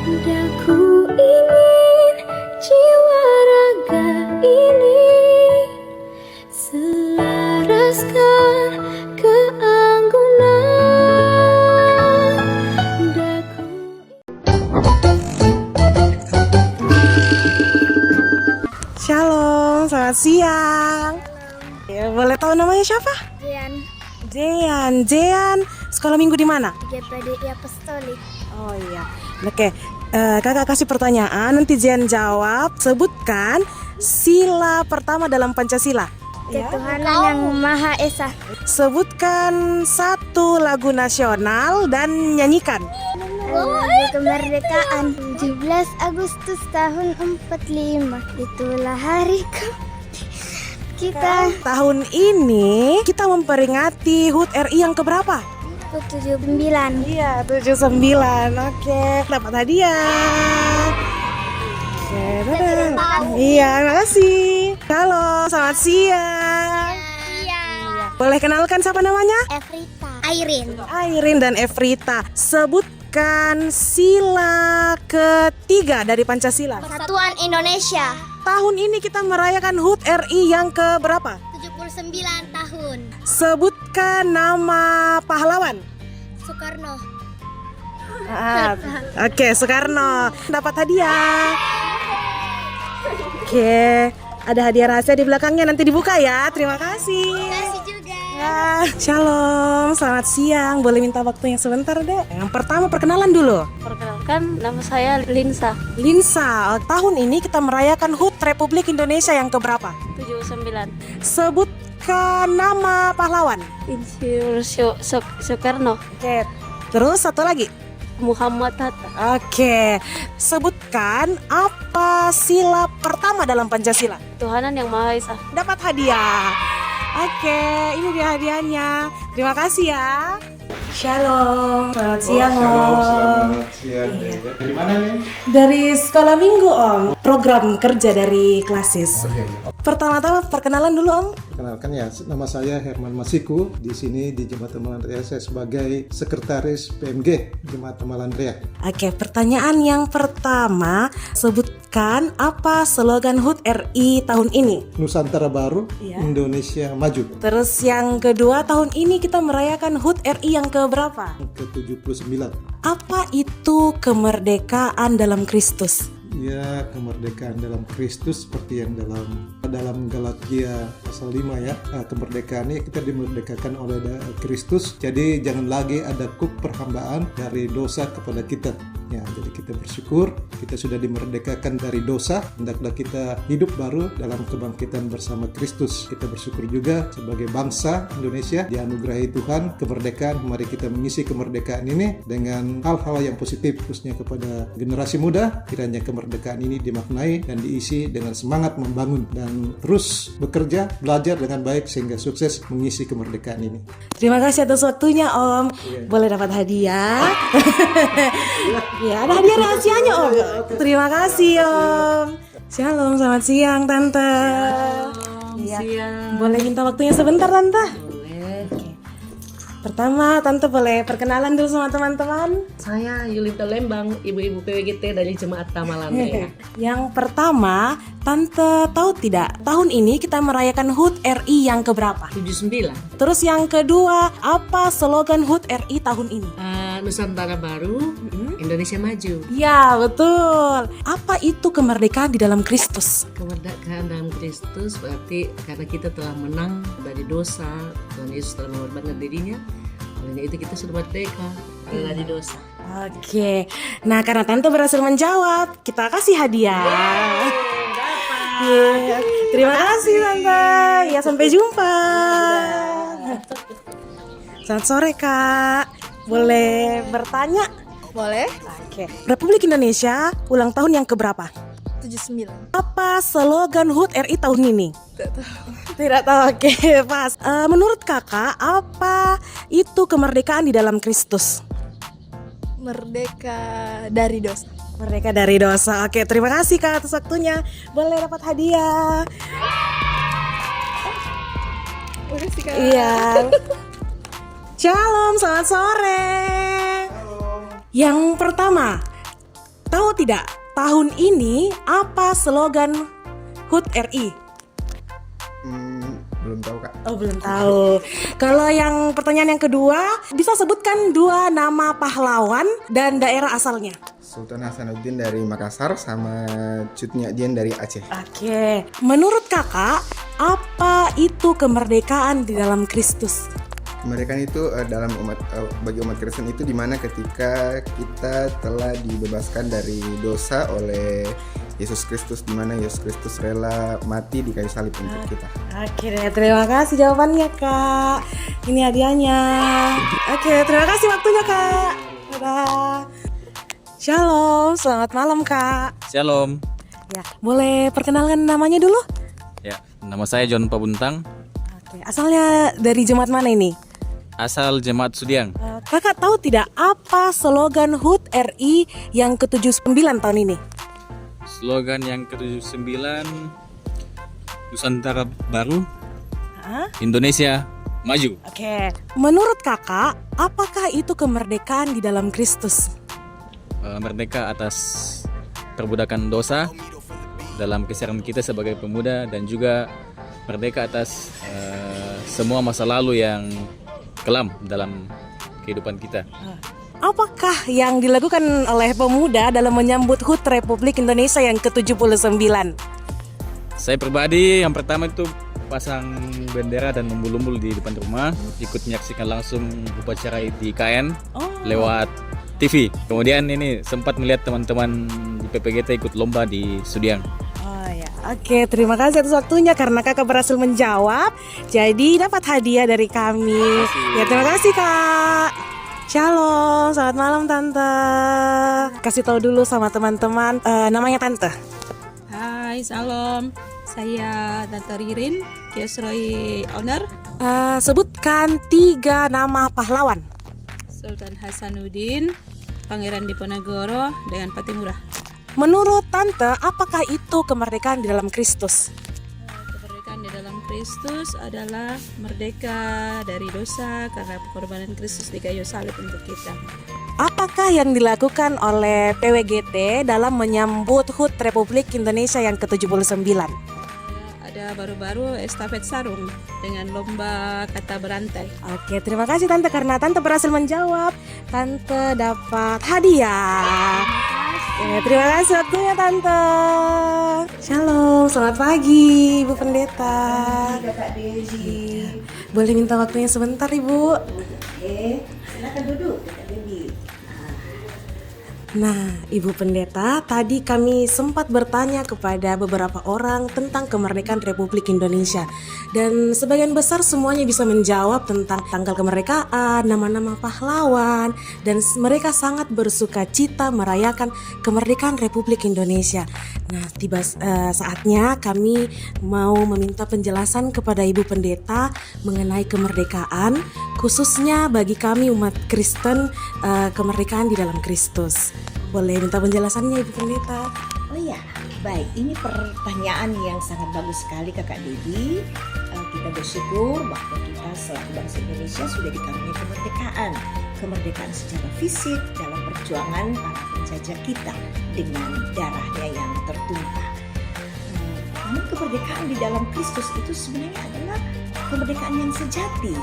Daku ingin jiwa raga ini selaraskan keanggunan. Daku. Shalom, selamat siang. Ya, boleh tahu namanya siapa? Jean. Sekolah minggu di mana? GPDI Apostolik. Oh iya. Oke, kakak kasih pertanyaan, nanti Jean jawab. Sebutkan sila pertama dalam Pancasila. Ketuhanan yang Maha Esa. Sebutkan satu lagu nasional dan nyanyikan. Lagu kemerdekaan 17 Agustus tahun 45. Itulah hari kita. Tahun ini kita memperingati HUT RI yang keberapa? 79. Iya, 79. Oke, dapat hadiah. Oke, dadah. Iya, terima kasih. Halo, selamat siang. Iya. Boleh kenalkan siapa namanya? Evrita. Airin dan Evrita. Sebutkan sila ketiga dari Pancasila. Persatuan Indonesia. Tahun ini kita merayakan HUT RI yang keberapa? 79 tahun. Sebutkan nama pahlawan. Soekarno. Oke, Soekarno. Dapat hadiah. Oke, ada hadiah rahasia di belakangnya, nanti dibuka ya. Terima kasih. Kasih juga. Ya, shalom, selamat siang. Boleh minta waktunya sebentar, Dek? Yang pertama perkenalan dulu. Perkenalkan, nama saya Linsa. Linsa, tahun ini kita merayakan HUT Republik Indonesia yang keberapa? 79. Sebutkan nama pahlawan. Insinyur Soekarno. Oke, terus satu lagi. Muhammad Hatta. Oke, sebutkan apa sila pertama dalam Pancasila? Tuhanan yang Maha Esa. Dapat hadiah. Oke, ini dia hadiahnya. Terima kasih ya. Shalom, selamat siang Om. Selamat siang. Dari mana nih? Dari sekolah minggu Om. Program kerja dari Klasis. Pertama-tama perkenalan dulu Om. Kenalkan ya, nama saya Herman Masiku. Di sini di Jembatan Malandria saya sebagai sekretaris PMG Jembatan Malandria. Oke, pertanyaan yang pertama, sebutkan apa slogan HUT RI tahun ini? Nusantara Baru, Iya. Indonesia Maju. Terus yang kedua, tahun ini kita merayakan HUT RI yang keberapa? Ke-79. Apa itu kemerdekaan dalam Kristus? Ya, kemerdekaan dalam Kristus seperti yang dalam Galatia pasal 5 ya. Kemerdekaan ini kita dimerdekakan oleh Kristus. Jadi jangan lagi ada kuk perhambaan dari dosa kepada kita. Ya, jadi kita bersyukur kita sudah dimerdekakan dari dosa. Hendaklah kita hidup baru dalam kebangkitan bersama Kristus. Kita bersyukur juga sebagai bangsa Indonesia dianugerahi Tuhan kemerdekaan. Mari kita mengisi kemerdekaan ini dengan hal-hal yang positif, khususnya kepada generasi muda. Kiranya kemerdekaan ini dimaknai dan diisi dengan semangat membangun dan terus bekerja, belajar dengan baik sehingga sukses mengisi kemerdekaan ini. Terima kasih atas waktunya Om. Boleh dapat hadiah. Ya, ada hadiah rahasianya Om. Terima kasih Om. Shalom, selamat siang Tante. Siang. Boleh minta waktunya sebentar Tante? Boleh. Pertama, Tante boleh perkenalan dulu sama teman-teman. Saya Yulita Lembang, ibu-ibu PWGT dari Jemaat Malandria. Yang pertama, Tante tahu tidak, tahun ini kita merayakan HUT RI yang keberapa? 79. Terus yang kedua, apa slogan HUT RI tahun ini? Nusantara Baru, Indonesia Maju. Ya, betul. Apa itu kemerdekaan di dalam Kristus? Kemerdekaan dalam Kristus berarti karena kita telah menang dari dosa, Tuhan Yesus telah mengorbankan dirinya. Oleh itu kita sudah merdeka dari dosa. Oke, nah karena Tante berhasil menjawab, kita kasih hadiah. Yeah. Terima kasih Tante. Ya, sampai jumpa. Selamat sore Kak. Boleh bertanya? Boleh? Oke. Republik Indonesia ulang tahun yang keberapa? 79. Apa slogan HUT RI tahun ini? Tidak tahu. Oke, pas. Menurut kakak, apa itu kemerdekaan di dalam Kristus? Merdeka dari dosa. Merdeka dari dosa. Oke, terima kasih Kak atas waktunya. Boleh dapat hadiah. Udah sih Kak. Iya. Shalom, selamat sore. Yang pertama, tahu tidak tahun ini apa slogan HUT RI? Belum tahu Kak. Oh, belum tahu. Kalau yang pertanyaan yang kedua, bisa sebutkan 2 nama pahlawan dan daerah asalnya. Sultan Hasanuddin dari Makassar sama Cut Nyak Dien dari Aceh. Oke, menurut kakak, apa itu kemerdekaan di dalam Kristus? Kemerdekaan itu dalam bagi umat Kristen itu dimana ketika kita telah dibebaskan dari dosa oleh Yesus Kristus, dimana Yesus Kristus rela mati di kayu salib untuk kita. Oke deh, terima kasih jawabannya Kak. Ini hadiahnya. Oke, terima kasih waktunya Kak. Dadah. Shalom, selamat malam Kak. Shalom. Ya, boleh perkenalkan namanya dulu? Ya, nama saya John Pabuntang, Oke, asalnya dari jemaat mana ini? asal Jemaat Sudiang. Kakak tahu tidak apa slogan HUT RI yang ke-79 tahun ini? Slogan yang ke-79, Nusantara Baru, Indonesia Maju. Oke, menurut kakak, apakah itu kemerdekaan di dalam Kristus? Merdeka atas perbudakan dosa dalam keseharian kita sebagai pemuda, dan juga merdeka atas semua masa lalu yang kelam dalam kehidupan kita. Apakah yang dilakukan oleh pemuda dalam menyambut HUT Republik Indonesia yang ke-79? Saya pribadi yang pertama itu pasang bendera dan umbul-umbul di depan rumah, ikut menyaksikan langsung upacara di IKN lewat TV. Kemudian ini sempat melihat teman-teman di PPGT ikut lomba di Sudiang. Oh ya, oke, terima kasih atas waktunya karena kakak berhasil menjawab. Jadi dapat hadiah dari kami. Ya, terima kasih Kak. Shalom, selamat malam Tante. Kasih tahu dulu sama teman-teman namanya Tante. Hai, salam. Saya Tante Ririn, Kiosroi Owner. Sebutkan 3 nama pahlawan. Sultan Hasanuddin, Pangeran Diponegoro, dengan Patimura. Menurut Tante, apakah itu kemerdekaan di dalam Kristus? Kemerdekaan di dalam Kristus adalah merdeka dari dosa karena pengorbanan Kristus di kayu salib untuk kita. Apakah yang dilakukan oleh PWGT dalam menyambut HUT Republik Indonesia yang ke-79? Ada baru-baru estafet sarung dengan lomba kata berantai. Oke, terima kasih Tante karena Tante berhasil menjawab. Tante dapat hadiah. Terima kasih waktunya Tante. Shalom, selamat pagi Ibu Pendeta. Kak Deji. Boleh minta waktunya sebentar Ibu? Oke, silakan duduk Kak Deji. Nah, Ibu Pendeta, tadi kami sempat bertanya kepada beberapa orang tentang kemerdekaan Republik Indonesia. Dan sebagian besar semuanya bisa menjawab tentang tanggal kemerdekaan, nama-nama pahlawan, dan mereka sangat bersuka cita merayakan kemerdekaan Republik Indonesia. Nah, tiba saatnya kami mau meminta penjelasan kepada Ibu Pendeta mengenai kemerdekaan, khususnya bagi kami umat Kristen, kemerdekaan di dalam Kristus. Boleh minta penjelasannya Ibu Pendeta? Oh ya, baik. Ini pertanyaan yang sangat bagus sekali Kakak Dedi. Kita bersyukur bahwa kita selaku bangsa Indonesia sudah dikaruniai kemerdekaan. Kemerdekaan secara fisik dalam perjuangan para penjajah kita dengan darahnya yang tertumpah. Namun kemerdekaan di dalam Kristus itu sebenarnya adalah kemerdekaan yang sejati.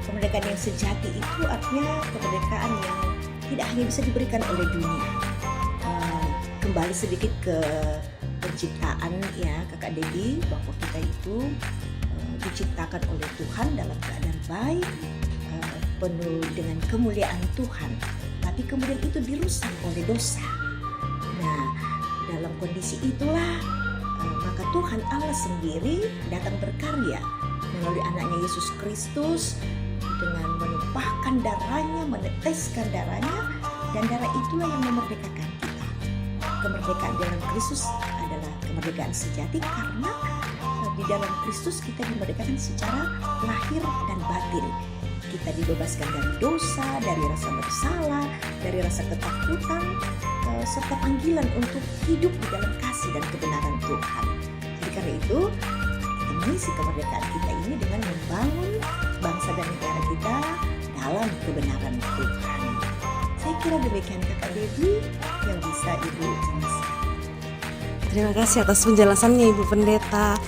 Kemerdekaan yang sejati itu artinya kemerdekaan yang tidak hanya bisa diberikan oleh dunia. Kembali sedikit ke penciptaan ya Kakak Dedi, bahwa kita itu diciptakan oleh Tuhan dalam keadaan baik, penuh dengan kemuliaan Tuhan, tapi kemudian itu dirusak oleh dosa. Nah, dalam kondisi itulah maka Tuhan Allah sendiri datang berkarya melalui anaknya Yesus Kristus dengan menumpahkan darahnya, meneteskan darahnya, dan darah itulah yang memerdekakan kita. Kemerdekaan dalam Kristus adalah kemerdekaan sejati karena di dalam Kristus kita dimerdekakan secara lahir dan batin. Kita dibebaskan dari dosa, dari rasa bersalah, dari rasa ketakutan, serta panggilan untuk hidup di dalam kasih dan kebenaran Tuhan. Jadi karena itu kita mengisi kemerdekaan kita ini dengan membangun bangsa dan negara kita dalam kebenaran Tuhan. Saya kira demikian Kakak Dedi yang bisa Ibu Terima kasih atas penjelasannya Ibu Pendeta.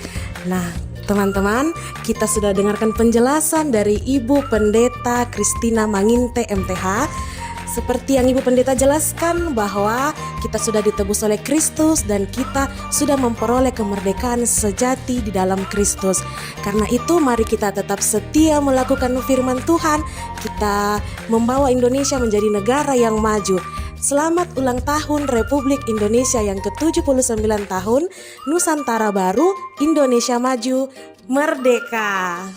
Nah, teman-teman, kita sudah dengarkan penjelasan dari Ibu Pendeta Christina Manginte MTH. Seperti yang Ibu Pendeta jelaskan bahwa kita sudah ditebus oleh Kristus dan kita sudah memperoleh kemerdekaan sejati di dalam Kristus. Karena itu mari kita tetap setia melakukan firman Tuhan. Kita membawa Indonesia menjadi negara yang maju. Selamat ulang tahun Republik Indonesia yang ke-79 tahun. Nusantara baru, Indonesia maju, merdeka.